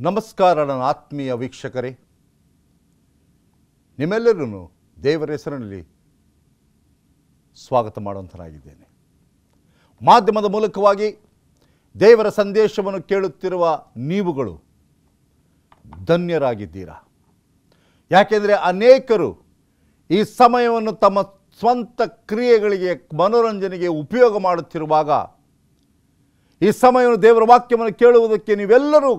ನಮಸ್ಕಾರ ನನ್ನ ಆತ್ಮೀಯ ವೀಕ್ಷಕರೇ, ನಿಮ್ಮೆಲ್ಲರನ್ನು ದೇವರ ಹೆಸರಿನಲ್ಲಿ ಸ್ವಾಗತ ಮಾಡುವಂತನಾಗಿದ್ದೇನೆ. ಮಾಧ್ಯಮದ ಮೂಲಕವಾಗಿ ದೇವರ ಸಂದೇಶವನ್ನು ಕೇಳುತ್ತಿರುವ ನೀವುಗಳು ಧನ್ಯರಾಗಿದ್ದೀರಾ. ಯಾಕೆಂದರೆ ಅನೇಕರು ಈ ಸಮಯವನ್ನು ತಮ್ಮ ಸ್ವಂತ ಕ್ರಿಯೆಗಳಿಗೆ, ಮನೋರಂಜನೆಗೆ ಉಪಯೋಗ ಮಾಡುತ್ತಿರುವಾಗ ಈ ಸಮಯವನ್ನು ದೇವರ ವಾಕ್ಯವನ್ನು ಕೇಳುವುದಕ್ಕೆ ನೀವೆಲ್ಲರೂ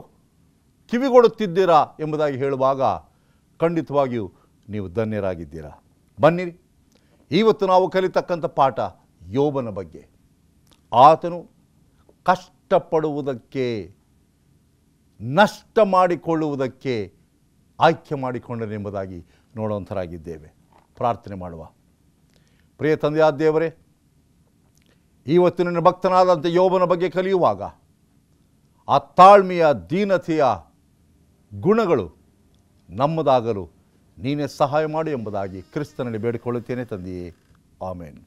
ಕಿವಿಗೊಡುತ್ತಿದ್ದೀರಾ ಎಂಬುದಾಗಿ ಹೇಳುವಾಗ ಖಂಡಿತವಾಗಿಯೂ ನೀವು ಧನ್ಯರಾಗಿದ್ದೀರಾ. ಬನ್ನಿರಿ, ಇವತ್ತು ನಾವು ಕಲಿತಕ್ಕಂಥ ಪಾಠ ಯೋಬನ ಬಗ್ಗೆ. ಆತನು ಕಷ್ಟಪಡುವುದಕ್ಕೆ, ನಷ್ಟ ಮಾಡಿಕೊಳ್ಳುವುದಕ್ಕೆ ಆಯ್ಕೆ ಮಾಡಿಕೊಂಡನೆಂಬುದಾಗಿ ನೋಡುವಂಥರಾಗಿದ್ದೇವೆ. ಪ್ರಾರ್ಥನೆ ಮಾಡುವ. ಪ್ರಿಯ ತಂದೆಯಾದ ದೇವರೇ, ಇವತ್ತು ನಿನ್ನ ಭಕ್ತನಾದಂಥ ಯೋಬನ ಬಗ್ಗೆ ಕಲಿಯುವಾಗ ಆ ತಾಳ್ಮೆಯ, ದೀನತೆಯ ಗುಣಗಳು ನಮ್ಮದಾಗಲು ನೀನೇ ಸಹಾಯ ಮಾಡು ಎಂಬುದಾಗಿ ಕ್ರಿಸ್ತನಲ್ಲಿ ಬೇಡಿಕೊಳ್ಳುತ್ತೇನೆ ತಂದೆಯೇ, ಆಮೇನ್.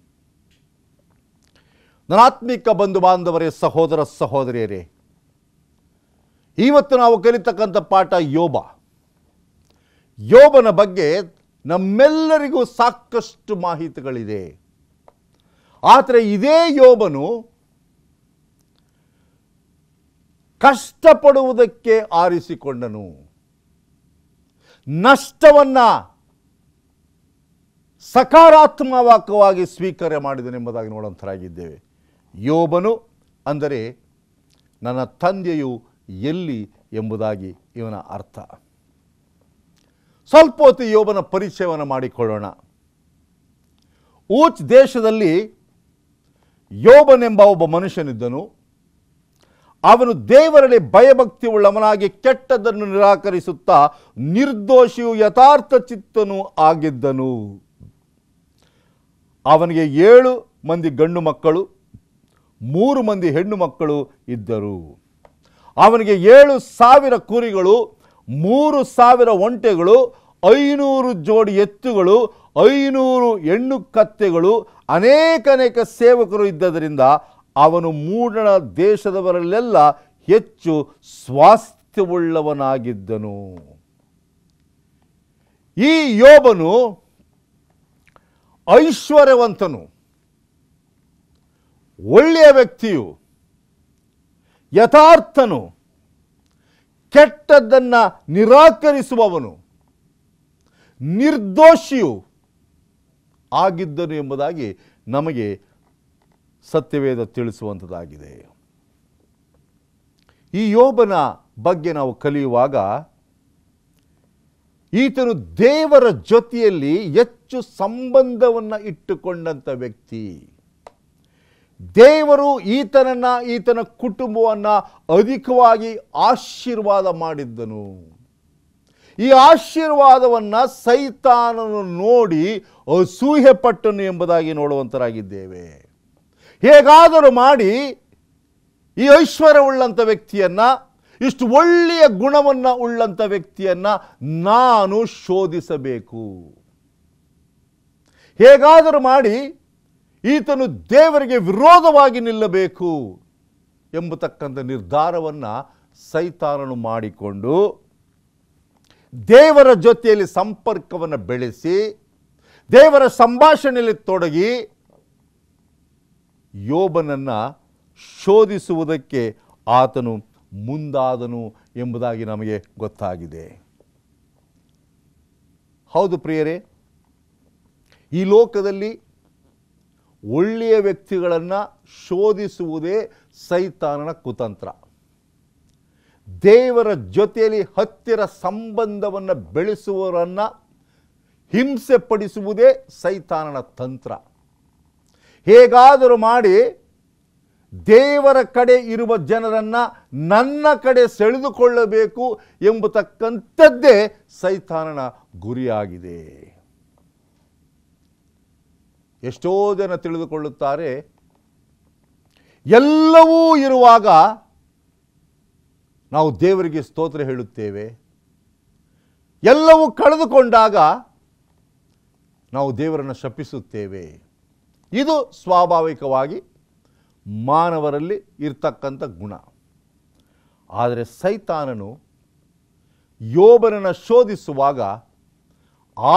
ನನ್ನ ಆತ್ಮಿಕ ಬಂಧು ಬಾಂಧವರೇ, ಸಹೋದರ ಸಹೋದರಿಯರೇ, ಇವತ್ತು ನಾವು ಕಲಿತಕ್ಕಂಥ ಪಾಠ ಯೋಬ. ಯೋಬನ ಬಗ್ಗೆ ನಮ್ಮೆಲ್ಲರಿಗೂ ಸಾಕಷ್ಟು ಮಾಹಿತಿಗಳಿದೆ. ಆದರೆ ಇದೇ ಯೋಬನು ಕಷ್ಟಪಡುವುದಕ್ಕೆ ಆರಿಸಿಕೊಂಡನು, ನಷ್ಟವನ್ನು ಸಕಾರಾತ್ಮಕವಾಗಿ ಸ್ವೀಕಾರ ಮಾಡಿದನೆಂಬುದಾಗಿ ನೋಡುವಂತರಾಗಿದ್ದೇವೆ. ಯೋಬನು ಅಂದರೆ ನನ್ನ ತಂದೆಯು ಎಲ್ಲಿ ಎಂಬುದಾಗಿ ಇವನ ಅರ್ಥ. ಸ್ವಲ್ಪ ಹೊತ್ತು ಯೋಬನ ಪರಿಚಯವನ್ನು ಮಾಡಿಕೊಳ್ಳೋಣ. ಊಚ್ ದೇಶದಲ್ಲಿ ಯೋಬನೆಂಬ ಒಬ್ಬ ಮನುಷ್ಯನಿದ್ದನು. ಅವನು ದೇವರಲ್ಲಿ ಭಯಭಕ್ತಿ ಉಳ್ಳವನಾಗಿ ಕೆಟ್ಟದ್ದನ್ನು ನಿರಾಕರಿಸುತ್ತಾ ನಿರ್ದೋಷಿಯು ಯಥಾರ್ಥ ಚಿತ್ತನು ಆಗಿದ್ದನು. ಅವನಿಗೆ 7 ಮಂದಿ ಗಂಡು ಮಕ್ಕಳು, 3 ಮಂದಿ ಹೆಣ್ಣು ಮಕ್ಕಳು ಇದ್ದರು. ಅವನಿಗೆ 7,000 ಕುರಿಗಳು, 3,000 ಒಂಟೆಗಳು, 500 ಜೋಡಿ ಎತ್ತುಗಳು, 500 ಹೆಣ್ಣು ಕತ್ತೆಗಳು, ಅನೇಕ ಸೇವಕರು ಇದ್ದರಿಂದ ಅವನು ಮೂಡಣ ದೇಶದವರಲ್ಲೆಲ್ಲ ಹೆಚ್ಚು ಸ್ವಾಸ್ಥ್ಯವುಳ್ಳವನಾಗಿದ್ದನು. ಈ ಯೋಬನು ಐಶ್ವರ್ಯವಂತನು, ಒಳ್ಳೆಯ ವ್ಯಕ್ತಿಯು, ಯಥಾರ್ಥನು, ಕೆಟ್ಟದ್ದನ್ನು ನಿರಾಕರಿಸುವವನು, ನಿರ್ದೋಷಿಯು ಆಗಿದ್ದನು ಎಂಬುದಾಗಿ ನಮಗೆ ಸತ್ಯವೇದ ತಿಳಿಸುವಂಥದ್ದಾಗಿದೆ. ಈ ಯೋಬನ ಬಗ್ಗೆ ನಾವು ಕಲಿಯುವಾಗ ಈತನು ದೇವರ ಜೊತೆಯಲ್ಲಿ ಹೆಚ್ಚು ಸಂಬಂಧವನ್ನು ಇಟ್ಟುಕೊಂಡಂಥ ವ್ಯಕ್ತಿ. ದೇವರು ಈತನ ಕುಟುಂಬವನ್ನು ಅಧಿಕವಾಗಿ ಆಶೀರ್ವಾದ ಮಾಡಿದ್ದನು. ಈ ಆಶೀರ್ವಾದವನ್ನು ಸೈತಾನನು ನೋಡಿ ಅಸೂಯೆ ಪಟ್ಟನು ಎಂಬುದಾಗಿ ನೋಡುವಂತರಾಗಿದ್ದೇವೆ. ಹೇಗಾದರೂ ಮಾಡಿ ಈ ಐಶ್ವರ್ಯವುಳ್ಳಂಥ ವ್ಯಕ್ತಿಯನ್ನು, ಇಷ್ಟು ಒಳ್ಳೆಯ ಗುಣವನ್ನು ಉಳ್ಳಂಥ ವ್ಯಕ್ತಿಯನ್ನು ನಾನು ಶೋಧಿಸಬೇಕು. ಹೇಗಾದರೂ ಮಾಡಿ ಈತನು ದೇವರಿಗೆ ವಿರೋಧವಾಗಿ ನಿಲ್ಲಬೇಕು ಎಂಬತಕ್ಕಂಥ ನಿರ್ಧಾರವನ್ನು ಸೈತಾನನು ಮಾಡಿಕೊಂಡು ದೇವರ ಜೊತೆಯಲ್ಲಿ ಸಂಪರ್ಕವನ್ನು ಬೆಳೆಸಿ ದೇವರ ಸಂಭಾಷಣೆಯಲ್ಲಿ ತೊಡಗಿ ಯೋಬನನ್ನು ಶೋಧಿಸುವುದಕ್ಕೆ ಆತನು ಮುಂದಾದನು ಎಂಬುದಾಗಿ ನಮಗೆ ಗೊತ್ತಾಗಿದೆ. ಹೌದು ಪ್ರಿಯರೇ, ಈ ಲೋಕದಲ್ಲಿ ಒಳ್ಳೆಯ ವ್ಯಕ್ತಿಗಳನ್ನು ಶೋಧಿಸುವುದೇ ಸೈತಾನನ ಕುತಂತ್ರ. ದೇವರ ಜೊತೆಯಲ್ಲಿ ಹತ್ತಿರ ಸಂಬಂಧವನ್ನು ಬೆಳೆಸುವವರನ್ನು ಹಿಂಸೆ ಪಡಿಸುವುದೇ ಸೈತಾನನ ತಂತ್ರ. ಹೇಗಾದರೂ ಮಾಡಿ ದೇವರ ಕಡೆ ಇರುವ ಜನರನ್ನು ನನ್ನ ಕಡೆ ಸೆಳೆದುಕೊಳ್ಳಬೇಕು ಎಂಬತಕ್ಕಂಥದ್ದೇ ಸೈತಾನನ ಗುರಿಯಾಗಿದೆ. ಎಷ್ಟೋ ಜನ ತಿಳಿದುಕೊಳ್ಳುತ್ತಾರೆ, ಎಲ್ಲವೂ ಇರುವಾಗ ನಾವು ದೇವರಿಗೆ ಸ್ತೋತ್ರ ಹೇಳುತ್ತೇವೆ, ಎಲ್ಲವೂ ಕಳೆದುಕೊಂಡಾಗ ನಾವು ದೇವರನ್ನು ಶಪಿಸುತ್ತೇವೆ. ಇದು ಸ್ವಾಭಾವಿಕವಾಗಿ ಮಾನವರಲ್ಲಿ ಇರ್ತಕ್ಕಂಥ ಗುಣ. ಆದರೆ ಸೈತಾನನು ಯೋಬನನ್ನು ಶೋಧಿಸುವಾಗ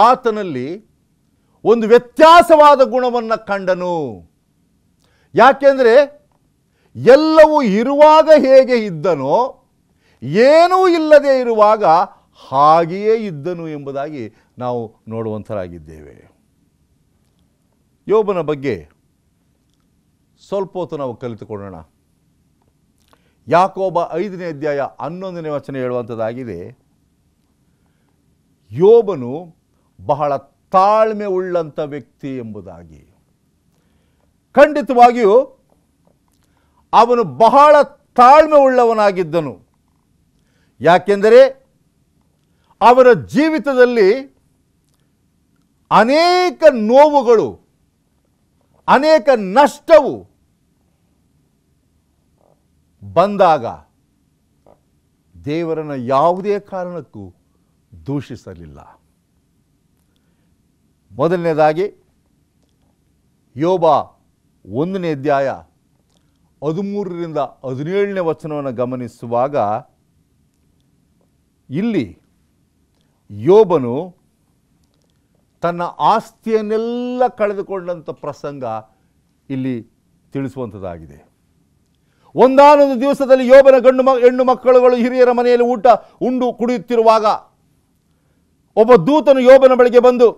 ಆತನಲ್ಲಿ ಒಂದು ವ್ಯತ್ಯಾಸವಾದ ಗುಣವನ್ನು ಕಂಡನು. ಯಾಕೆಂದರೆ ಎಲ್ಲವೂ ಇರುವಾಗ ಹೇಗೆ ಇದ್ದನೋ ಏನೂ ಇಲ್ಲದೆ ಇರುವಾಗ ಹಾಗೆಯೇ ಇದ್ದನು ಎಂಬುದಾಗಿ ನಾವು ನೋಡುವಂಥರಾಗಿದ್ದೇವೆ. ಯೋಬನ ಬಗ್ಗೆ ಸ್ವಲ್ಪ ಹೊತ್ತು ನಾವು ಕಲಿತುಕೊಳ್ಳೋಣ. ಯಾಕೋಬ 5ನೇ ಅಧ್ಯಾಯ 11ನೇ ವಚನ ಹೇಳುವಂಥದ್ದಾಗಿದೆ, ಯೋಬನು ಬಹಳ ತಾಳ್ಮೆ ಉಳ್ಳಂಥ ವ್ಯಕ್ತಿ ಎಂಬುದಾಗಿ. ಖಂಡಿತವಾಗಿಯೂ ಅವನು ಬಹಳ ತಾಳ್ಮೆ ಉಳ್ಳವನಾಗಿದ್ದನು. ಯಾಕೆಂದರೆ ಅವರ ಜೀವಿತದಲ್ಲಿ ಅನೇಕ ನೋವುಗಳು, ಅನೇಕ ನಷ್ಟವು ಬಂದಾಗ ದೇವರನ್ನು ಯಾವುದೇ ಕಾರಣಕ್ಕೂ ದೂಷಿಸಲಿಲ್ಲ. ಮೊದಲನೇದಾಗಿ ಯೋಬ 1ನೇ ಅಧ್ಯಾಯ 13ರಿಂದ 17ನೇ ವಚನವನ್ನು ಗಮನಿಸುವಾಗ ಇಲ್ಲಿ ಯೋಬನು ತನ್ನ ಆಸ್ತಿಯನ್ನೆಲ್ಲ ಕಳೆದುಕೊಂಡಂಥ ಪ್ರಸಂಗ ಇಲ್ಲಿ ತಿಳಿಸುವಂಥದ್ದಾಗಿದೆ. ಒಂದಾನೊಂದು ದಿವಸದಲ್ಲಿ ಯೋಬನ ಹೆಣ್ಣು ಮಕ್ಕಳುಗಳು ಹಿರಿಯರ ಮನೆಯಲ್ಲಿ ಉಂಡು ಕುಡಿಯುತ್ತಿರುವಾಗ ಒಬ್ಬ ದೂತನು ಯೋಬನ ಬಳಿಗೆ ಬಂದು,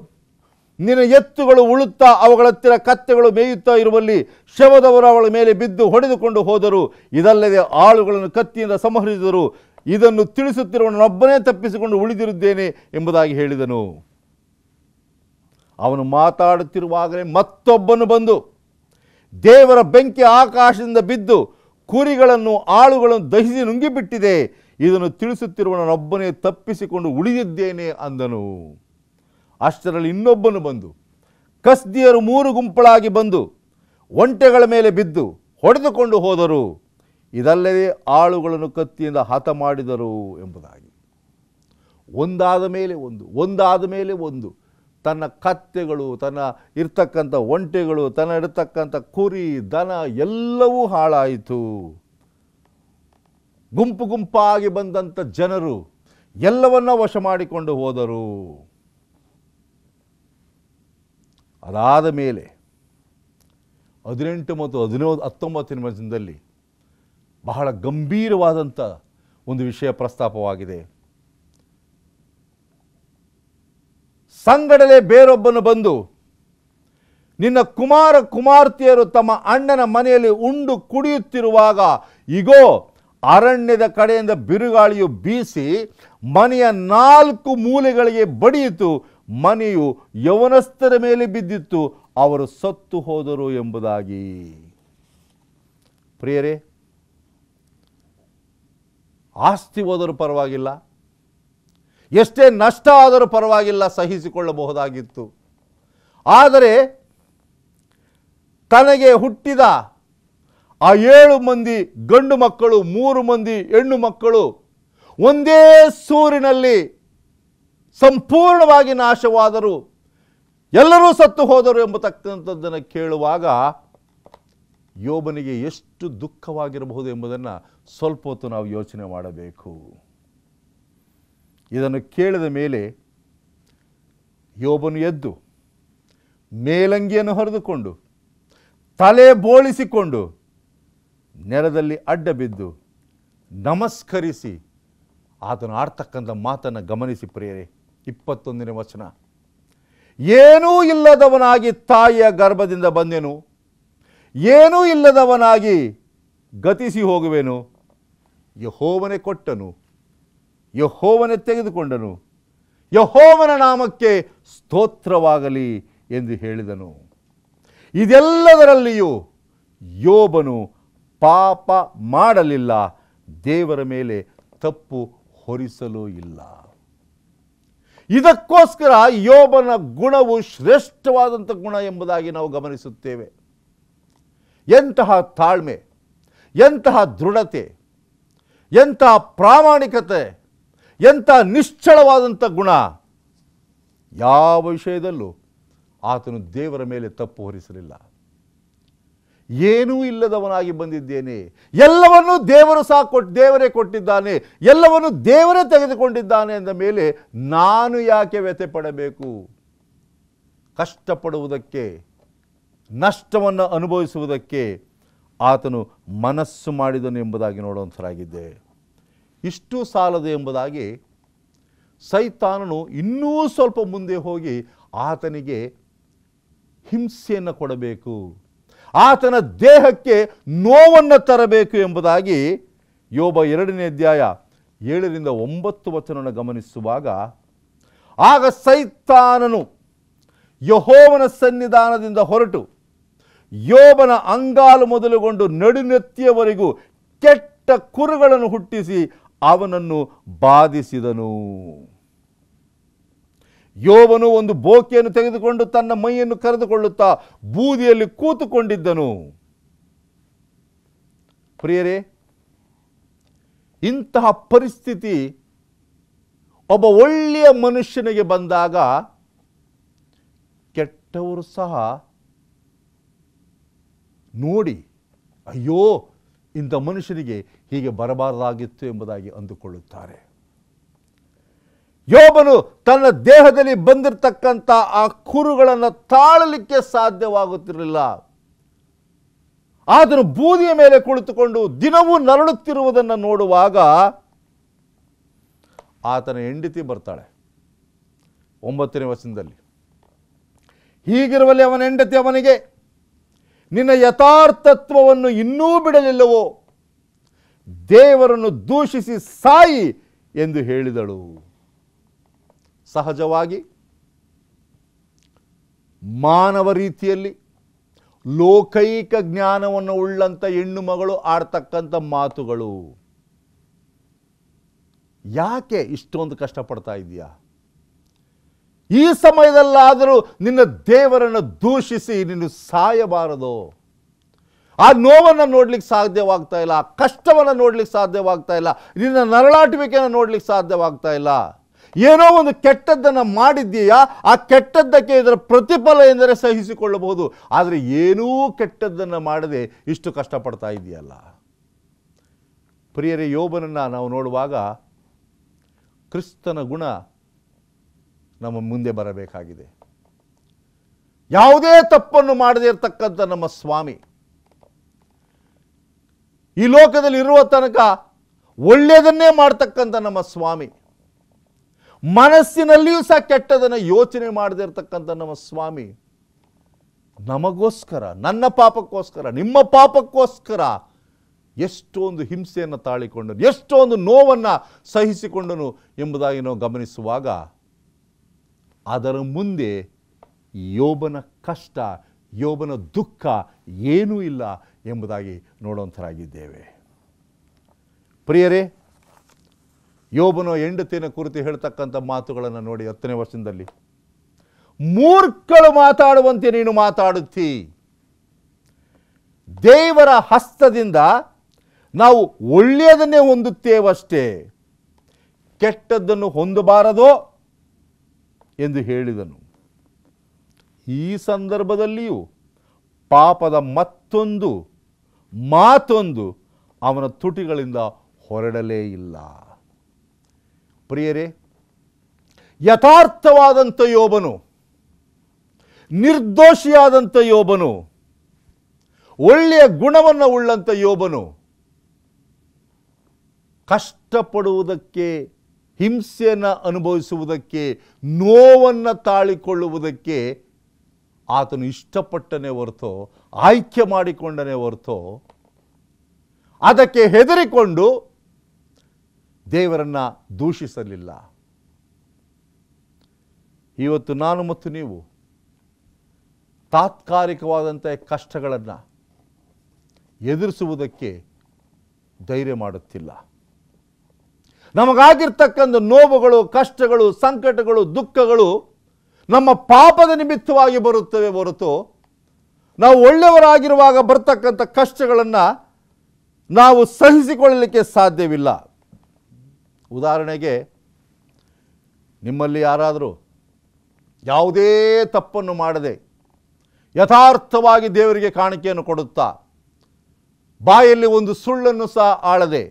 ನಿನ್ನ ಎತ್ತುಗಳು ಉಳುತ್ತಾ ಅವುಗಳ ಹತ್ತಿರ ಕತ್ತೆಗಳು ಮೇಯುತ್ತಾ ಇರುವಲ್ಲಿ ಶವದವರು ಅವಳ ಮೇಲೆ ಬಿದ್ದು ಹೊಡೆದುಕೊಂಡು ಹೋದರು. ಇದಲ್ಲದೆ ಆಳುಗಳನ್ನು ಕತ್ತಿಯಿಂದ ಸಂಹರಿಸಿದರು. ಇದನ್ನು ತಿಳಿಸುತ್ತಿರುವವನೊಬ್ಬನೇ ತಪ್ಪಿಸಿಕೊಂಡು ಉಳಿದಿರುತ್ತೇನೆ ಎಂಬುದಾಗಿ ಹೇಳಿದನು. ಅವನು ಮಾತಾಡುತ್ತಿರುವಾಗಲೇ ಮತ್ತೊಬ್ಬನು ಬಂದು, ದೇವರ ಬೆಂಕಿ ಆಕಾಶದಿಂದ ಬಿದ್ದು ಕುರಿಗಳನ್ನು ಆಳುಗಳನ್ನು ದಹಿಸಿ ನುಂಗಿಬಿಟ್ಟಿದೆ. ಇದನ್ನು ತಿಳಿಸುತ್ತಿರುವವನೊಬ್ಬನೇ ತಪ್ಪಿಸಿಕೊಂಡು ಉಳಿದಿದ್ದೇನೆ ಅಂದನು. ಅಷ್ಟರಲ್ಲಿ ಇನ್ನೊಬ್ಬನು ಬಂದು, ಕಸ್ದಿಯರು 3 ಗುಂಪುಗಳಾಗಿ ಬಂದು ಒಂಟೆಗಳ ಮೇಲೆ ಬಿದ್ದು ಹೊಡೆದುಕೊಂಡು ಹೋದರು. ಇದಲ್ಲದೆ ಆಳುಗಳನ್ನು ಕತ್ತಿಯಿಂದ ಹತ ಮಾಡಿದರು ಎಂಬುದಾಗಿ. ಒಂದಾದ ಮೇಲೆ ಒಂದು ತನ್ನ ಕತ್ತೆಗಳು, ತನ್ನ ಇರ್ತಕ್ಕಂಥ ಒಂಟೆಗಳು, ತನ್ನ ಇರತಕ್ಕಂಥ ಕುರಿ ದನ ಎಲ್ಲವೂ ಹಾಳಾಯಿತು. ಗುಂಪು ಗುಂಪಾಗಿ ಬಂದಂಥ ಜನರು ಎಲ್ಲವನ್ನ ವಶ ಮಾಡಿಕೊಂಡು ಹೋದರು. ಅದಾದ ಮೇಲೆ 18 ಮತ್ತು 19ನೇ ವಚನದಲ್ಲಿ ಬಹಳ ಗಂಭೀರವಾದಂಥ ಒಂದು ವಿಷಯ ಪ್ರಸ್ತಾಪವಾಗಿದೆ. ಸಂಗಡಲೇ ಬೇರೊಬ್ಬನು ಬಂದು, ನಿನ್ನ ಕುಮಾರ್ತೆಯರು ತಮ್ಮ ಅಣ್ಣನ ಮನೆಯಲ್ಲಿ ಉಂಡು ಕುಡಿಯುತ್ತಿರುವಾಗ ಇಗೋ ಅರಣ್ಯದ ಕಡೆಯಿಂದ ಬಿರುಗಾಳಿಯು ಬೀಸಿ ಮನೆಯ 4 ಮೂಲೆಗಳಿಗೆ ಬಡಿಯಿತು. ಮನೆಯು ಯೌವನಸ್ಥರ ಮೇಲೆ ಬಿದ್ದಿತ್ತು, ಅವರು ಸತ್ತು ಹೋದರು ಎಂಬುದಾಗಿ. ಪ್ರಿಯರೇ, ಆಸ್ತಿ ಹೋದರೂ ಪರವಾಗಿಲ್ಲ, ಎಷ್ಟೇ ನಷ್ಟ ಆದರೂ ಪರವಾಗಿಲ್ಲ, ಸಹಿಸಿಕೊಳ್ಳಬಹುದಾಗಿತ್ತು. ಆದರೆ ತನಗೆ ಹುಟ್ಟಿದ ಆ 7 ಮಂದಿ ಗಂಡು ಮಕ್ಕಳು 3 ಮಂದಿ ಹೆಣ್ಣು ಮಕ್ಕಳು ಒಂದೇ ಸೂರಿನಲ್ಲಿ ಸಂಪೂರ್ಣವಾಗಿ ನಾಶವಾದರು, ಎಲ್ಲರೂ ಸತ್ತು ಹೋದರು ಎಂಬತಕ್ಕಂಥದ್ದನ್ನು ಕೇಳುವಾಗ ಯೋಬನಿಗೆ ಎಷ್ಟು ದುಃಖವಾಗಿರಬಹುದು ಎಂಬುದನ್ನು ಸ್ವಲ್ಪ ಹೊತ್ತು ನಾವು ಯೋಚನೆ ಮಾಡಬೇಕು. ಇದನ್ನು ಕೇಳಿದ ಮೇಲೆ ಯೋಬನು ಎದ್ದು ಮೇಲಂಗಿಯನ್ನು ಹರಿದುಕೊಂಡು ತಲೆ ಬೋಳಿಸಿಕೊಂಡು ನೆಲದಲ್ಲಿ ಅಡ್ಡ ಬಿದ್ದು ನಮಸ್ಕರಿಸಿ ಆತನು ಆಡ್ತಕ್ಕಂಥ ಮಾತನ್ನು ಗಮನಿಸಿ ಪ್ರಿಯರೇ. 21ನೇ ವಚನ, ಏನೂ ಇಲ್ಲದವನಾಗಿ ತಾಯಿಯ ಗರ್ಭದಿಂದ ಬಂದೆನು, ಏನೂ ಇಲ್ಲದವನಾಗಿ ಗತಿಸಿ ಹೋಗುವೆನು. ಯೆಹೋವನೇ ಕೊಟ್ಟನು, ಯೆಹೋವನೇ ತೆಗೆದುಕೊಂಡನು, ಯೆಹೋವನ ನಾಮಕ್ಕೆ ಸ್ತೋತ್ರವಾಗಲಿ ಎಂದು ಹೇಳಿದನು. ಇದೆಲ್ಲದರಲ್ಲಿಯೂ ಯೋಬನು ಪಾಪ ಮಾಡಲಿಲ್ಲ, ದೇವರ ಮೇಲೆ ತಪ್ಪು ಹೊರಿಸಲೂ ಇಲ್ಲ. ಇದಕ್ಕೋಸ್ಕರ ಯೋಬನ ಗುಣವು ಶ್ರೇಷ್ಠವಾದಂಥ ಗುಣ ಎಂಬುದಾಗಿ ನಾವು ಗಮನಿಸುತ್ತೇವೆ. ಎಂತಹ ತಾಳ್ಮೆ, ಎಂತಹ ದೃಢತೆ, ಎಂತಹ ಪ್ರಾಮಾಣಿಕತೆ, ಎಂತಹ ನಿಶ್ಚಳವಾದಂಥ ಗುಣ. ಯಾವ ವಿಷಯದಲ್ಲೂ ಆತನು ದೇವರ ಮೇಲೆ ತಪ್ಪು ಹೊರಿಸಲಿಲ್ಲ. ಏನೂ ಇಲ್ಲದವನಾಗಿ ಬಂದಿದ್ದೇನೆ. ಎಲ್ಲವನ್ನೂ ದೇವರೇ ಕೊಟ್ಟಿದ್ದಾನೆ, ಎಲ್ಲವನ್ನೂ ದೇವರೇ ತೆಗೆದುಕೊಂಡಿದ್ದಾನೆ ಎಂದ ಮೇಲೆ ನಾನು ಯಾಕೆ ವ್ಯಥೆ ಪಡಬೇಕು? ಕಷ್ಟಪಡುವುದಕ್ಕೆ, ನಷ್ಟವನ್ನು ಅನುಭವಿಸುವುದಕ್ಕೆ ಆತನು ಮನಸ್ಸು ಮಾಡಿದನು ಎಂಬುದಾಗಿ ನೋಡುವಂಥರಾಗಿದ್ದೆ. ಇಷ್ಟು ಸಾಲದು ಎಂಬುದಾಗಿ ಸೈತಾನನು ಇನ್ನೂ ಸ್ವಲ್ಪ ಮುಂದೆ ಹೋಗಿ ಆತನಿಗೆ ಹಿಂಸೆಯನ್ನು ಕೊಡಬೇಕು, ಆತನ ದೇಹಕ್ಕೆ ನೋವನ್ನು ತರಬೇಕು ಎಂಬುದಾಗಿ ಯೋಬ 2ನೇ ಅಧ್ಯಾಯ 7ರಿಂದ 9 ವಚನವನ್ನು ಗಮನಿಸುವಾಗ, ಆಗ ಸೈತಾನನು ಯೆಹೋವನ ಸನ್ನಿಧಾನದಿಂದ ಹೊರಟು ಯೋಬನ ಅಂಗಾಲು ಮೊದಲುಗೊಂಡು ನಡುನೆತ್ತಿಯವರೆಗೂ ಕೆಟ್ಟ ಕುರುಗಳನ್ನು ಹುಟ್ಟಿಸಿ ಅವನನ್ನು ಬಾಧಿಸಿದನು. ಯೋಬನು ಒಂದು ಬೋಕಿಯನ್ನು ತೆಗೆದುಕೊಂಡು ತನ್ನ ಮೈಯನ್ನು ಕರೆದುಕೊಳ್ಳುತ್ತಾ ಬೂದಿಯಲ್ಲಿ ಕೂತುಕೊಂಡಿದ್ದನು. ಪ್ರಿಯರೇ, ಇಂತಹ ಪರಿಸ್ಥಿತಿ ಒಬ್ಬ ಒಳ್ಳೆಯ ಮನುಷ್ಯನಿಗೆ ಬಂದಾಗ ಕೆಟ್ಟವರು ಸಹ ನೋಡಿ, ಅಯ್ಯೋ ಇಂಥ ಮನುಷ್ಯನಿಗೆ ಹೀಗೆ ಬರಬಾರದಾಗಿತ್ತು ಎಂಬುದಾಗಿ ಅಂದುಕೊಳ್ಳುತ್ತಾರೆ. ಯೋಬನು ತನ್ನ ದೇಹದಲ್ಲಿ ಬಂದಿರತಕ್ಕಂಥ ಆ ಕುರುಗಳನ್ನು ತಾಳಲಿಕ್ಕೆ ಸಾಧ್ಯವಾಗುತ್ತಿರಲಿಲ್ಲ. ಆತನು ಬೂದಿಯ ಮೇಲೆ ಕುಳಿತುಕೊಂಡು ದಿನವೂ ನರಳುತ್ತಿರುವುದನ್ನು ನೋಡುವಾಗ ಆತನ ಹೆಂಡತಿ ಬರ್ತಾಳೆ 9ನೇ ವಚನದಲ್ಲಿ. ಹೀಗಿರುವಲ್ಲಿ ಅವನ ಹೆಂಡತಿ ಅವನಿಗೆ, ನಿನ್ನ ಯಥಾರ್ಥತ್ವವನ್ನು ಇನ್ನೂ ಬಿಡಲಿಲ್ಲವೋ? ದೇವರನ್ನು ದೂಷಿಸಿ ಸಾಯಿ ಎಂದು ಹೇಳಿದಳು. ಸಹಜವಾಗಿ ಮಾನವ ರೀತಿಯಲ್ಲಿ ಲೋಕೈಕ ಜ್ಞಾನವನ್ನು ಉಳ್ಳಂಥ ಹೆಣ್ಣು ಮಗಳು ಆಡ್ತಕ್ಕಂಥ ಮಾತುಗಳು. ಯಾಕೆ ಇಷ್ಟೊಂದು ಕಷ್ಟಪಡ್ತಾ ಇದೆಯಾ? ಈ ಸಮಯದಲ್ಲಾದರೂ ನಿನ್ನ ದೇವರನ್ನು ದೂಷಿಸಿ ನೀನು ಸಾಯಬಾರದು. ಆ ನೋವನ್ನು ನೋಡ್ಲಿಕ್ಕೆ ಸಾಧ್ಯವಾಗ್ತಾ ಇಲ್ಲ, ಆ ಕಷ್ಟವನ್ನು ನೋಡ್ಲಿಕ್ಕೆ ಸಾಧ್ಯವಾಗ್ತಾ ಇಲ್ಲ, ನಿನ್ನ ನರಳಾಟುವಿಕೆಯನ್ನು ನೋಡ್ಲಿಕ್ಕೆ ಸಾಧ್ಯವಾಗ್ತಾ ಇಲ್ಲ. ಏನೋ ಒಂದು ಕೆಟ್ಟದ್ದನ್ನು ಮಾಡಿದ್ದೀಯಾ, ಆ ಕೆಟ್ಟದ್ದಕ್ಕೆ ಇದರ ಪ್ರತಿಫಲ ಎಂದರೆ ಸಹಿಸಿಕೊಳ್ಳಬಹುದು. ಆದರೆ ಏನೂ ಕೆಟ್ಟದ್ದನ್ನು ಮಾಡದೆ ಇಷ್ಟು ಕಷ್ಟಪಡ್ತಾ ಇದೆಯಲ್ಲ. ಪ್ರಿಯರೇ, ಯೋಬನನ್ನು ನಾವು ನೋಡುವಾಗ ಕ್ರಿಸ್ತನ ಗುಣ ನಮ್ಮ ಮುಂದೆ ಬರಬೇಕಾಗಿದೆ. ಯಾವುದೇ ತಪ್ಪನ್ನು ಮಾಡದೇ ಇರತಕ್ಕಂಥ ನಮ್ಮ ಸ್ವಾಮಿ ಈ ಲೋಕದಲ್ಲಿ ಇರುವ ತನಕ ಒಳ್ಳೆಯದನ್ನೇ ಮಾಡ್ತಕ್ಕಂಥ ನಮ್ಮ ಸ್ವಾಮಿ, ಮನಸ್ಸಿನಲ್ಲಿಯೂ ಸಹ ಕೆಟ್ಟದನ್ನು ಯೋಚನೆ ಮಾಡದೇ ಇರತಕ್ಕಂಥ ನಮ್ಮ ಸ್ವಾಮಿ ನಮಗೋಸ್ಕರ, ನನ್ನ ಪಾಪಕ್ಕೋಸ್ಕರ, ನಿಮ್ಮ ಪಾಪಕ್ಕೋಸ್ಕರ ಎಷ್ಟೊಂದು ಹಿಂಸೆಯನ್ನು ತಾಳಿಕೊಂಡನು, ಎಷ್ಟೊಂದು ನೋವನ್ನು ಸಹಿಸಿಕೊಂಡನು ಎಂಬುದಾಗಿ ನಾವು ಗಮನಿಸುವಾಗ ಅದರ ಮುಂದೆ ಯೋಬನ ಕಷ್ಟ, ಯೋಬನ ದುಃಖ ಏನೂ ಇಲ್ಲ ಎಂಬುದಾಗಿ ನೋಡುವಂಥರಾಗಿದ್ದೇವೆ. ಪ್ರಿಯರೇ, ಯೋಬನ ಹೆಂಡತಿನ ಕುರಿತು ಹೇಳ್ತಕ್ಕಂಥ ಮಾತುಗಳನ್ನು ನೋಡಿ 10ನೇ ವಚನದಲ್ಲಿ, ಮೂರ್ಖಳು ಮಾತಾಡುವಂತೆ ನೀನು ಮಾತಾಡುತ್ತೀ. ದೇವರ ಹಸ್ತದಿಂದ ನಾವು ಒಳ್ಳೆಯದನ್ನೇ ಹೊಂದುತ್ತೇವಷ್ಟೇ, ಕೆಟ್ಟದ್ದನ್ನು ಹೊಂದಬಾರದೋ ಎಂದು ಹೇಳಿದನು. ಈ ಸಂದರ್ಭದಲ್ಲಿಯೂ ಪಾಪದ ಮತ್ತೊಂದು ಮಾತೊಂದು ಅವನ ತುಟಿಗಳಿಂದ ಹೊರಡಲೇ ಇಲ್ಲ. ಪ್ರಿಯರೇ, ಯಥಾರ್ಥವಾದಂಥ ಯೋಬನು, ನಿರ್ದೋಷಿಯಾದಂಥ ಯೋಬನು, ಒಳ್ಳೆಯ ಗುಣವನ್ನು ಉಳ್ಳಂಥ ಯೋಬನು ಕಷ್ಟಪಡುವುದಕ್ಕೆ, ಹಿಂಸೆಯನ್ನು ಅನುಭವಿಸುವುದಕ್ಕೆ, ನೋವನ್ನು ತಾಳಿಕೊಳ್ಳುವುದಕ್ಕೆ ಆತನು ಇಷ್ಟಪಟ್ಟನೇ ಹೊರತು, ಆಯ್ಕೆ ಮಾಡಿಕೊಂಡನೇ ಹೊರತು, ಅದಕ್ಕೆ ಹೆದರಿಕೊಂಡು ದೇವರನ್ನು ದೂಷಿಸಲಿಲ್ಲ. ಇವತ್ತು ನಾನು ಮತ್ತು ನೀವು ತಾತ್ಕಾಲಿಕವಾದಂಥ ಕಷ್ಟಗಳನ್ನು ಎದುರಿಸುವುದಕ್ಕೆ ಧೈರ್ಯ ಮಾಡುತ್ತಿಲ್ಲ. ನಮಗಾಗಿರ್ತಕ್ಕಂಥ ನೋವುಗಳು, ಕಷ್ಟಗಳು, ಸಂಕಟಗಳು, ದುಃಖಗಳು ನಮ್ಮ ಪಾಪದ ನಿಮಿತ್ತವಾಗಿ ಬರುತ್ತವೆ ಹೊರತು, ನಾವು ಒಳ್ಳೆಯವರಾಗಿರುವಾಗ ಬರ್ತಕ್ಕಂಥ ಕಷ್ಟಗಳನ್ನು ನಾವು ಸಹಿಸಿಕೊಳ್ಳಲಿಕ್ಕೆ ಸಾಧ್ಯವಿಲ್ಲ. ಉದಾಹರಣೆಗೆ, ನಿಮ್ಮಲ್ಲಿ ಯಾರಾದರೂ ಯಾವುದೇ ತಪ್ಪನ್ನು ಮಾಡದೆ ಯಥಾರ್ಥವಾಗಿ ದೇವರಿಗೆ ಕಾಣಿಕೆಯನ್ನು ಕೊಡುತ್ತಾ, ಬಾಯಲ್ಲಿ ಒಂದು ಸುಳ್ಳನ್ನು ಸಹ ಆಳದೆ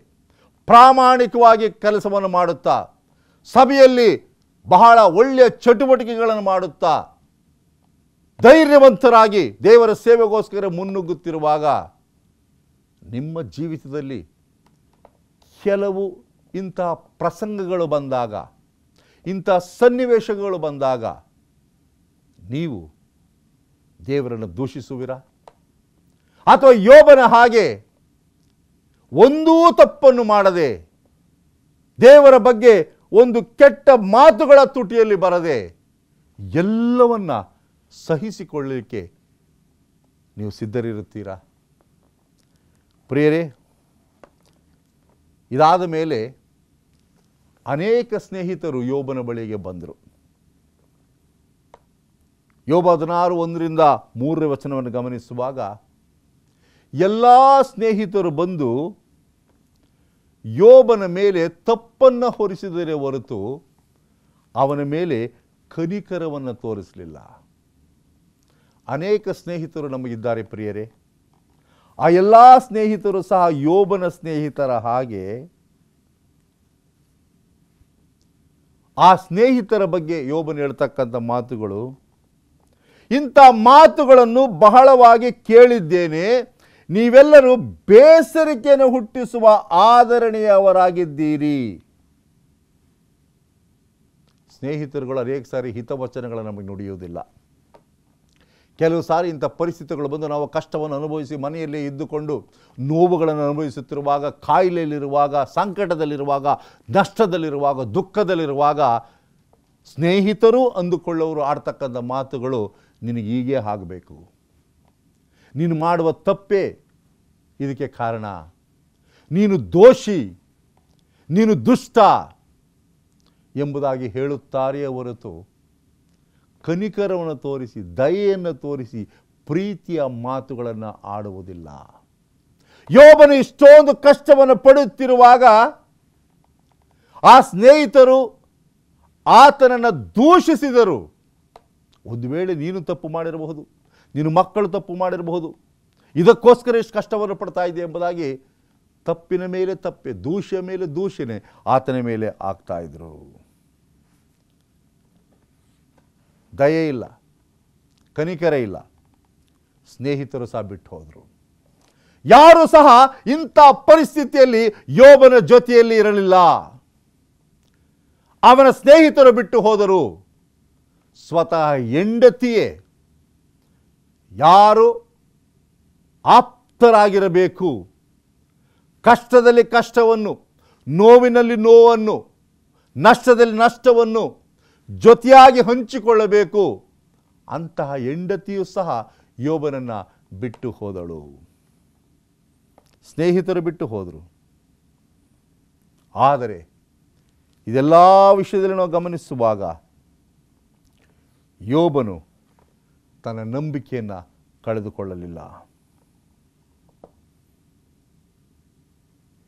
ಪ್ರಾಮಾಣಿಕವಾಗಿ ಕೆಲಸವನ್ನು ಮಾಡುತ್ತಾ, ಸಭೆಯಲ್ಲಿ ಬಹಳ ಒಳ್ಳೆಯ ಚಟುವಟಿಕೆಗಳನ್ನು ಮಾಡುತ್ತಾ, ಧೈರ್ಯವಂತರಾಗಿ ದೇವರ ಸೇವೆಗೋಸ್ಕರ ಮುನ್ನುಗ್ಗುತ್ತಿರುವಾಗ ನಿಮ್ಮ ಜೀವಿತದಲ್ಲಿ ಕೆಲವು ಇಂಥ ಪ್ರಸಂಗಗಳು ಬಂದಾಗ, ಇಂಥ ಸನ್ನಿವೇಶಗಳು ಬಂದಾಗ ನೀವು ದೇವರನ್ನು ದೂಷಿಸುವಿರಾ? ಅಥವಾ ಯೋಬನ ಹಾಗೆ ಒಂದೂ ತಪ್ಪನ್ನು ಮಾಡದೆ, ದೇವರ ಬಗ್ಗೆ ಒಂದು ಕೆಟ್ಟ ಮಾತುಗಳ ತುಟಿಯಲ್ಲಿ ಬರದೆ ಎಲ್ಲವನ್ನ ಸಹಿಸಿಕೊಳ್ಳಲಿಕ್ಕೆ ನೀವು ಸಿದ್ಧರಿರುತ್ತೀರಾ? ಪ್ರಿಯರೇ, ಇದಾದ ಮೇಲೆ ಅನೇಕ ಸ್ನೇಹಿತರು ಯೋಬನ ಬಳಿಗೆ ಬಂದರು. ಯೋಬ 16:1-3 ಗಮನಿಸುವಾಗ ಎಲ್ಲ ಸ್ನೇಹಿತರು ಬಂದು ಯೋಬನ ಮೇಲೆ ತಪ್ಪನ್ನು ಹೊರಿಸಿದರೆ ಹೊರತು ಅವನ ಮೇಲೆ ಕನಿಕರವನ್ನು ತೋರಿಸಲಿಲ್ಲ. ಅನೇಕ ಸ್ನೇಹಿತರು ನಮಗಿದ್ದಾರೆ ಪ್ರಿಯರೇ. ಆ ಎಲ್ಲ ಸ್ನೇಹಿತರು ಸಹ ಯೋಬನ ಸ್ನೇಹಿತರ ಹಾಗೆ ಆ ಸ್ನೇಹಿತರ ಬಗ್ಗೆ ಯೋಬನು ಹೇಳ್ತಕ್ಕಂಥ ಮಾತುಗಳು, ಇಂಥ ಮಾತುಗಳನ್ನು ಬಹಳವಾಗಿ ಕೇಳಿದ್ದೇನೆ, ನೀವೆಲ್ಲರೂ ಬೇಸರಿಕೆಯನ್ನು ಹುಟ್ಟಿಸುವ ಆದರಣೆಯವರಾಗಿದ್ದೀರಿ. ಸ್ನೇಹಿತರುಗಳು ಅನೇಕ ಸಾರಿ ಹಿತವಚನಗಳು ನಮಗೆ ನುಡಿಯುವುದಿಲ್ಲ. ಕೆಲವು ಸಾರಿ ಇಂಥ ಪರಿಸ್ಥಿತಿಗಳು ಬಂದು ನಾವು ಕಷ್ಟವನ್ನು ಅನುಭವಿಸಿ ಮನೆಯಲ್ಲೇ ಇದ್ದುಕೊಂಡು ನೋವುಗಳನ್ನು ಅನುಭವಿಸುತ್ತಿರುವಾಗ, ಕಾಯಿಲೆಯಲ್ಲಿರುವಾಗ, ಸಂಕಟದಲ್ಲಿರುವಾಗ, ನಷ್ಟದಲ್ಲಿರುವಾಗ, ದುಃಖದಲ್ಲಿರುವಾಗ ಸ್ನೇಹಿತರು ಅಂದುಕೊಳ್ಳೋರು ಆಡ್ತಕ್ಕಂಥ ಮಾತುಗಳು, ನಿನಗೆ ಹೀಗೆ ಆಗಬೇಕು, ನೀನು ಮಾಡುವ ತಪ್ಪೇ ಇದಕ್ಕೆ ಕಾರಣ, ನೀನು ದೋಷಿ, ನೀನು ದುಷ್ಟ ಎಂಬುದಾಗಿ ಹೇಳುತ್ತಾರೆಯೇ ಹೊರತು ಕನಿಕರವನ್ನು ತೋರಿಸಿ, ದಯೆಯನ್ನು ತೋರಿಸಿ, ಪ್ರೀತಿಯ ಮಾತುಗಳನ್ನು ಆಡುವುದಿಲ್ಲ. ಯೋಬನು ಇಷ್ಟೊಂದು ಕಷ್ಟವನ್ನು ಪಡುತ್ತಿರುವಾಗ ಆ ಸ್ನೇಹಿತರು ಆತನನ್ನು ದೂಷಿಸಿದರು. ಒಂದು ವೇಳೆ ನೀನು ತಪ್ಪು ಮಾಡಿರಬಹುದು, ನಿನ್ನ ಮಕ್ಕಳು ತಪ್ಪು ಮಾಡಿರಬಹುದು, ಇದಕ್ಕೋಸ್ಕರ ಎಷ್ಟು ಕಷ್ಟವನ್ನು ಪಡ್ತಾ ಇದೆ ಎಂಬುದಾಗಿ ತಪ್ಪಿನ ಮೇಲೆ ತಪ್ಪೆ, ದೂಷಿಯ ಮೇಲೆ ದೂಷಣೆ ಆತನ ಮೇಲೆ ಆಗ್ತಾ ಇದ್ರು. ದಯೆ ಇಲ್ಲ, ಕನಿಕರ ಇಲ್ಲ. ಸ್ನೇಹಿತರು ಸಹ ಬಿಟ್ಟು ಹೋದರು. ಯಾರು ಸಹ ಇಂಥ ಪರಿಸ್ಥಿತಿಯಲ್ಲಿ ಯೋಬನ ಜೊತೆಯಲ್ಲಿ ಇರಲಿಲ್ಲ. ಅವನ ಸ್ನೇಹಿತರು ಬಿಟ್ಟು ಹೋದರು. ಸ್ವತಃ ಹೆಂಡತಿಯೇ ಯಾರು ಆಪ್ತರಾಗಿರಬೇಕು, ಕಷ್ಟದಲ್ಲಿ ಕಷ್ಟವನ್ನು, ನೋವಿನಲ್ಲಿ ನೋವನ್ನು, ನಷ್ಟದಲ್ಲಿ ನಷ್ಟವನ್ನು ಜೊತೆಯಾಗಿ ಹಂಚಿಕೊಳ್ಳಬೇಕು, ಅಂತಹ ಹೆಂಡತಿಯೂ ಸಹ ಯೋಬನನ್ನು ಬಿಟ್ಟು ಹೋದಳು. ಸ್ನೇಹಿತರು ಬಿಟ್ಟು ಹೋದರು. ಆದರೆ ಇದೆಲ್ಲ ವಿಷಯದಲ್ಲಿ ನಾವು ಗಮನಿಸುವಾಗ ಯೋಬನು ತನ್ನ ನಂಬಿಕೆಯನ್ನು ಕಳೆದುಕೊಳ್ಳಲಿಲ್ಲ.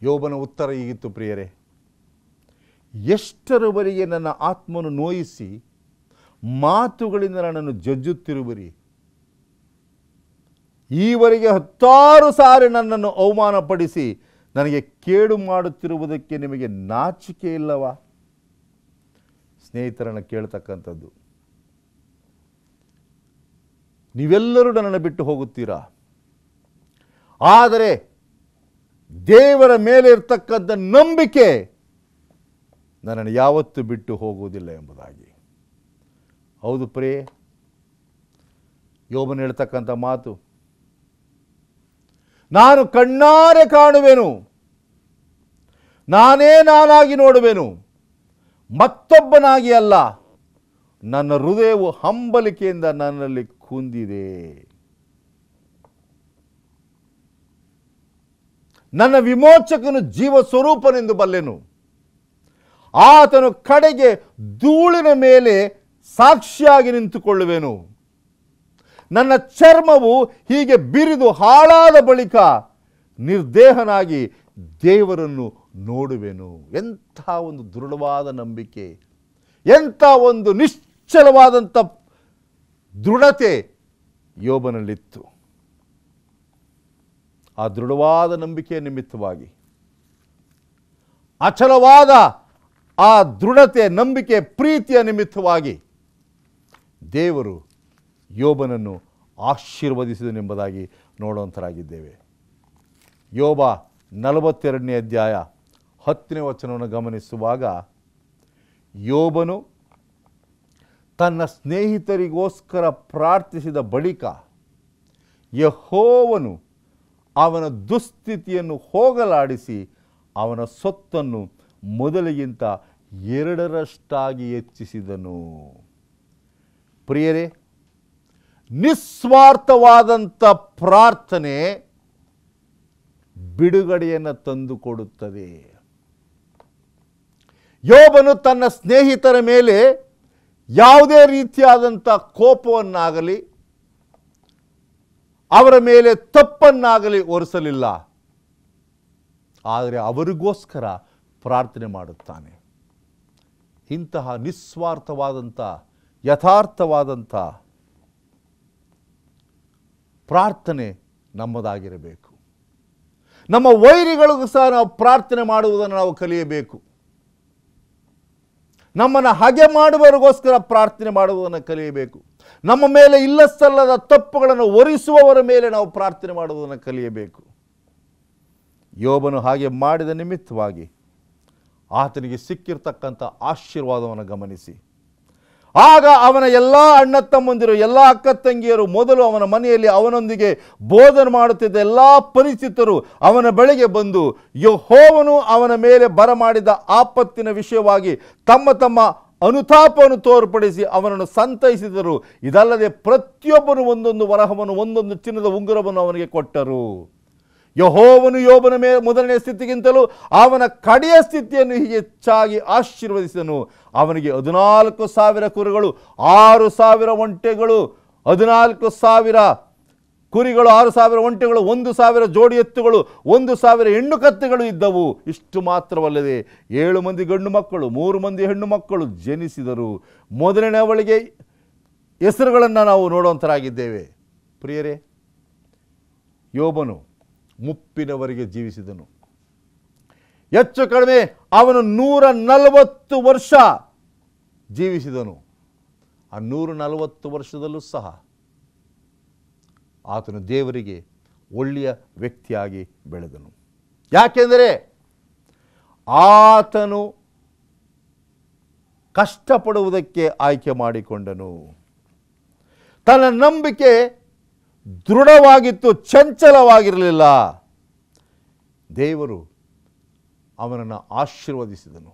ಯೋಬನ ಉತ್ತರ ಹೀಗಿತ್ತು ಪ್ರಿಯರೇ, ಎಷ್ಟರವರೆಗೆ ನನ್ನ ಆತ್ಮನು ನೋಯಿಸಿ ಮಾತುಗಳಿಂದ ನನ್ನನ್ನು ಜಜ್ಜುತ್ತಿರುವಿರಿ, ಈವರೆಗೆ 10 ಸಾರಿ ನನ್ನನ್ನು ಅವಮಾನಪಡಿಸಿ ನನಗೆ ಕೇಡು ಮಾಡುತ್ತಿರುವುದಕ್ಕೆ ನಿಮಗೆ ನಾಚಿಕೆ ಇಲ್ಲವಾ? ಸ್ನೇಹಿತರನ್ನು ಕೇಳ್ತಕ್ಕಂಥದ್ದು. ನೀವೆಲ್ಲರೂ ನನ್ನನ್ನು ಬಿಟ್ಟು ಹೋಗುತ್ತೀರಾ, ಆದರೆ ದೇವರ ಮೇಲೆ ಇರ್ತಕ್ಕಂಥ ನಂಬಿಕೆ ನನ್ನನ್ನು ಯಾವತ್ತೂ ಬಿಟ್ಟು ಹೋಗುವುದಿಲ್ಲ ಎಂಬುದಾಗಿ. ಹೌದು ಪ್ರಿಯೆ, ಯೋಬನು ಹೇಳ್ತಕ್ಕಂಥ ಮಾತು, ನಾನು ಕಣ್ಣಾರೆ ಕಾಣುವೆನು, ನಾನೇ ನಾನಾಗಿ ನೋಡುವೆನು, ಮತ್ತೊಬ್ಬನಾಗಿ ಅಲ್ಲ, ನನ್ನ ಹೃದಯವು ಹಂಬಲಿಕೆಯಿಂದ ನನ್ನಲ್ಲಿ ಕುಂದಿದೆ. ನನ್ನ ವಿಮೋಚಕನು ಜೀವ ಸ್ವರೂಪನೆಂದು ಬಲ್ಲೆನು, ಆತನು ಕಡೆಗೆ ಧೂಳಿನ ಮೇಲೆ ಸಾಕ್ಷಿಯಾಗಿ ನಿಂತುಕೊಳ್ಳುವೆನು. ನನ್ನ ಚರ್ಮವು ಹೀಗೆ ಬಿರಿದು ಹಾಳಾದ ಬಳಿಕ ನಿರ್ದೇಹನಾಗಿ ದೇವರನ್ನು ನೋಡುವೆನು. ಎಂಥ ಒಂದು ದೃಢವಾದ ನಂಬಿಕೆ, ಎಂಥ ಒಂದು ನಿಶ್ಚಲವಾದಂಥ ದೃಢತೆ ಯೋಬನಲ್ಲಿತ್ತು. ಆ ದೃಢವಾದ ನಂಬಿಕೆಯ ನಿಮಿತ್ತವಾಗಿ, ಅಚಲವಾದ ಆ ದೃಢತೆ, ನಂಬಿಕೆ, ಪ್ರೀತಿಯ ನಿಮಿತ್ತವಾಗಿ ದೇವರು ಯೋಬನನ್ನು ಆಶೀರ್ವದಿಸಿದನೆಂಬುದಾಗಿ ನೋಡುವಂತರಾಗಿದ್ದೇವೆ. ಯೋಬ 42ನೇ ಅಧ್ಯಾಯ 10ನೇ ವಚನವನ್ನು ಗಮನಿಸುವಾಗ, ಯೋಬನು ತನ್ನ ಸ್ನೇಹಿತರಿಗೋಸ್ಕರ ಪ್ರಾರ್ಥಿಸಿದ ಬಳಿಕ ಯೆಹೋವನು ಅವನ ದುಸ್ಥಿತಿಯನ್ನು ಹೋಗಲಾಡಿಸಿ ಅವನ ಸೊತ್ತನ್ನು ಮೊದಲಿಗಿಂತ 2ರಷ್ಟಾಗಿ ಹೆಚ್ಚಿಸಿದನು. ಪ್ರಿಯರೇ, ನಿಸ್ವಾರ್ಥವಾದಂಥ ಪ್ರಾರ್ಥನೆ ಬಿಡುಗಡೆಯನ್ನು ತಂದುಕೊಡುತ್ತದೆ. ಯೋಬನು ತನ್ನ ಸ್ನೇಹಿತರ ಮೇಲೆ ಯಾವುದೇ ರೀತಿಯಾದಂಥ ಕೋಪವನ್ನಾಗಲಿ ಅವರ ಮೇಲೆ ತಪ್ಪನ್ನಾಗಲಿ ಹೊರಿಸಲಿಲ್ಲ. ಆದರೆ ಅವರಿಗೋಸ್ಕರ ಪ್ರಾರ್ಥನೆ ಮಾಡುತ್ತಾನೆ. ಇಂತಹ ನಿಸ್ವಾರ್ಥವಾದಂಥ, ಯಥಾರ್ಥವಾದಂಥ ಪ್ರಾರ್ಥನೆ ನಮ್ಮದಾಗಿರಬೇಕು. ನಮ್ಮ ವೈರಿಗಳಿಗೂ ಸಹ ನಾವು ಪ್ರಾರ್ಥನೆ ಮಾಡುವುದನ್ನು ನಾವು ಕಲಿಯಬೇಕು. ನಮ್ಮನ್ನು ಹಗೆ ಮಾಡುವವರಿಗೋಸ್ಕರ ಪ್ರಾರ್ಥನೆ ಮಾಡುವುದನ್ನು ಕಲಿಯಬೇಕು. ನಮ್ಮ ಮೇಲೆ ಇಲ್ಲಸಲ್ಲದ ತಪ್ಪುಗಳನ್ನು ಹೊರಿಸುವವರ ಮೇಲೆ ನಾವು ಪ್ರಾರ್ಥನೆ ಮಾಡುವುದನ್ನು ಕಲಿಯಬೇಕು. ಯೋಬನು ಹಾಗೆ ಮಾಡಿದ ನಿಮಿತ್ತವಾಗಿ ಆತನಿಗೆ ಸಿಕ್ಕಿರ್ತಕ್ಕಂಥ ಆಶೀರ್ವಾದವನ್ನು ಗಮನಿಸಿ, ಆಗ ಅವನ ಎಲ್ಲ ಅಣ್ಣ ತಮ್ಮಂದಿರು, ಎಲ್ಲ ಅಕ್ಕ ತಂಗಿಯರು, ಮೊದಲು ಅವನ ಮನೆಯಲ್ಲಿ ಅವನೊಂದಿಗೆ ಬೋಧನೆ ಮಾಡುತ್ತಿದ್ದ ಎಲ್ಲ ಪರಿಚಿತರು ಅವನ ಬಳಿಗೆ ಬಂದು ಯೆಹೋವನು ಅವನ ಮೇಲೆ ಬರಮಾಡಿದ ಆಪತ್ತಿನ ವಿಷಯವಾಗಿ ತಮ್ಮ ತಮ್ಮ ಅನುತಾಪವನ್ನು ತೋರ್ಪಡಿಸಿ ಅವನನ್ನು ಸಂತೈಸಿದರು. ಇದಲ್ಲದೆ ಪ್ರತಿಯೊಬ್ಬನು ಒಂದೊಂದು ವರಹವನ್ನು, ಒಂದೊಂದು ಚಿನ್ನದ ಉಂಗುರವನ್ನು ಅವನಿಗೆ ಕೊಟ್ಟರು. ಯೆಹೋವನು ಯೋಬನ ಮೊದಲನೇ ಸ್ಥಿತಿಗಿಂತಲೂ ಅವನ ಕಡೆಯ ಸ್ಥಿತಿಯನ್ನು ಹೀಗೆ ಹೆಚ್ಚಾಗಿ ಆಶೀರ್ವದಿಸಿದನು. ಅವನಿಗೆ 14,000 ಕುರಿಗಳು, 6,000 ಒಂಟೆಗಳು, 14,000 ಕುರಿಗಳು, 6,000 ಒಂಟೆಗಳು, 1,000 ಜೋಡಿ ಎತ್ತುಗಳು, 1,000 ಹೆಣ್ಣು ಕತ್ತೆಗಳು ಇದ್ದವು. ಇಷ್ಟು ಮಾತ್ರವಲ್ಲದೆ 7 ಮಂದಿ ಗಂಡು ಮಕ್ಕಳು, 3 ಮಂದಿ ಹೆಣ್ಣು ಮಕ್ಕಳು ಜನಿಸಿದರು. ಮೊದಲನೆಯವಳಿಗೆ ಹೆಸರುಗಳನ್ನು ನಾವು ನೋಡುವಂತರಾಗಿದ್ದೇವೆ. ಪ್ರಿಯರೇ, ಯೋಬನು ಮುಪ್ಪಿನವರೆಗೆ ಜೀವಿಸಿದನು. ಹೆಚ್ಚು ಕಡಿಮೆ ಅವನು 140 ವರ್ಷ ಜೀವಿಸಿದನು. ಆ 140 ವರ್ಷದಲ್ಲೂ ಸಹ ಆತನು ದೇವರಿಗೆ ಒಳ್ಳೆಯ ವ್ಯಕ್ತಿಯಾಗಿ ಬೆಳೆದನು. ಯಾಕೆಂದರೆ ಆತನು ಕಷ್ಟಪಡುವುದಕ್ಕೆ ಆಯ್ಕೆ ಮಾಡಿಕೊಂಡನು. ತನ್ನ ನಂಬಿಕೆ ದೃಢವಾಗಿತ್ತು, ಚಂಚಲವಾಗಿರಲಿಲ್ಲ. ದೇವರು ಅವನನ್ನು ಆಶೀರ್ವದಿಸಿದನು.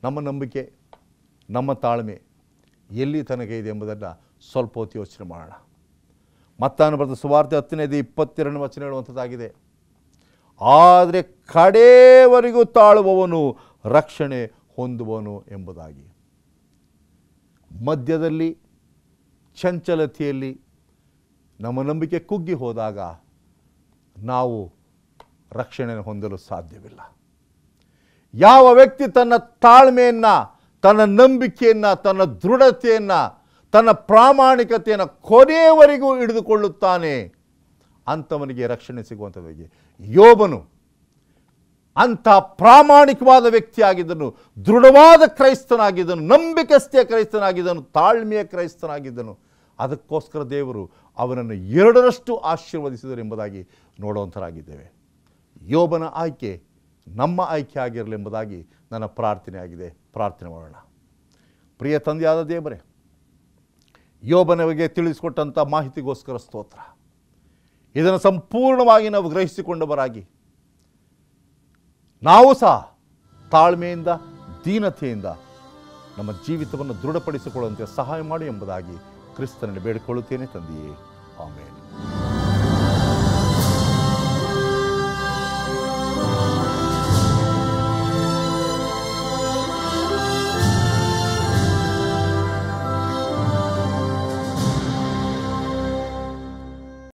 ನಮ್ಮ ನಂಬಿಕೆ, ನಮ್ಮ ತಾಳ್ಮೆ ಎಲ್ಲಿ ತನಕ ಇದೆ ಎಂಬುದನ್ನು ಸ್ವಲ್ಪ ಹೊತ್ತು ಯೋಚನೆ ಮಾಡೋಣ. ಮತ್ತಾಯನ ಬರೆದ ಸುವಾರ್ತೆ 10:22 ವಚನ ಹೇಳುವಂಥದ್ದಾಗಿದೆ, ಆದರೆ ಕಡೆಯವರೆಗೂ ತಾಳುವವನು ರಕ್ಷಣೆ ಹೊಂದುವನು ಎಂಬುದಾಗಿ. ಮಧ್ಯದಲ್ಲಿ, ಚಂಚಲತೆಯಲ್ಲಿ ನಮ್ಮ ನಂಬಿಕೆ ಕುಗ್ಗಿ ಹೋದಾಗ ನಾವು ರಕ್ಷಣೆಯನ್ನು ಹೊಂದಲು ಸಾಧ್ಯವಿಲ್ಲ. ಯಾವ ವ್ಯಕ್ತಿ ತನ್ನ ತಾಳ್ಮೆಯನ್ನು, ತನ್ನ ನಂಬಿಕೆಯನ್ನು, ತನ್ನ ದೃಢತೆಯನ್ನು, ತನ್ನ ಪ್ರಾಮಾಣಿಕತೆಯನ್ನು ಕೊನೆಯವರೆಗೂ ಹಿಡಿದುಕೊಳ್ಳುತ್ತಾನೆ ಅಂಥವನಿಗೆ ರಕ್ಷಣೆ ಸಿಗುವಂಥದ್ದು. ಯೋಬನು ಅಂಥ ಪ್ರಾಮಾಣಿಕವಾದ ವ್ಯಕ್ತಿಯಾಗಿದ್ದನು, ದೃಢವಾದ ಕ್ರೈಸ್ತನಾಗಿದ್ದನು, ನಂಬಿಕಸ್ಥೆಯ ಕ್ರೈಸ್ತನಾಗಿದ್ದನು, ತಾಳ್ಮೆಯ ಕ್ರೈಸ್ತನಾಗಿದ್ದನು. ಅದಕ್ಕೋಸ್ಕರ ದೇವರು ಅವನನ್ನು 2ರಷ್ಟು ಆಶೀರ್ವದಿಸಿದರು ಎಂಬುದಾಗಿ ನೋಡುವಂಥರಾಗಿದ್ದೇವೆ. ಯೋಬನ ಆಯ್ಕೆ ನಮ್ಮ ಆಯ್ಕೆ ಆಗಿರಲಿ ಎಂಬುದಾಗಿ ನನ್ನ ಪ್ರಾರ್ಥನೆ ಆಗಿದೆ. ಪ್ರಾರ್ಥನೆ ಮಾಡೋಣ. ಪ್ರಿಯ ತಂದೆಯಾದ ದೇವರೇ, ಯೋಬನಿಗೆ ತಿಳಿಸಿಕೊಟ್ಟಂಥ ಮಾಹಿತಿಗೋಸ್ಕರ ಸ್ತೋತ್ರ. ಇದನ್ನು ಸಂಪೂರ್ಣವಾಗಿ ನಾವು ಗ್ರಹಿಸಿಕೊಂಡವರಾಗಿ ನಾವು ಸಹ ತಾಳ್ಮೆಯಿಂದ, ದೀನತೆಯಿಂದ ನಮ್ಮ ಜೀವಿತವನ್ನು ದೃಢಪಡಿಸಿಕೊಳ್ಳುವಂತೆ ಸಹಾಯ ಮಾಡಿ ಎಂಬುದಾಗಿ ಕ್ರಿಸ್ತನಲ್ಲಿ ಬೇಡಿಕೊಳ್ಳುತ್ತೇನೆ ತಂದೆಯೇ. ಆಮೇಲೆ.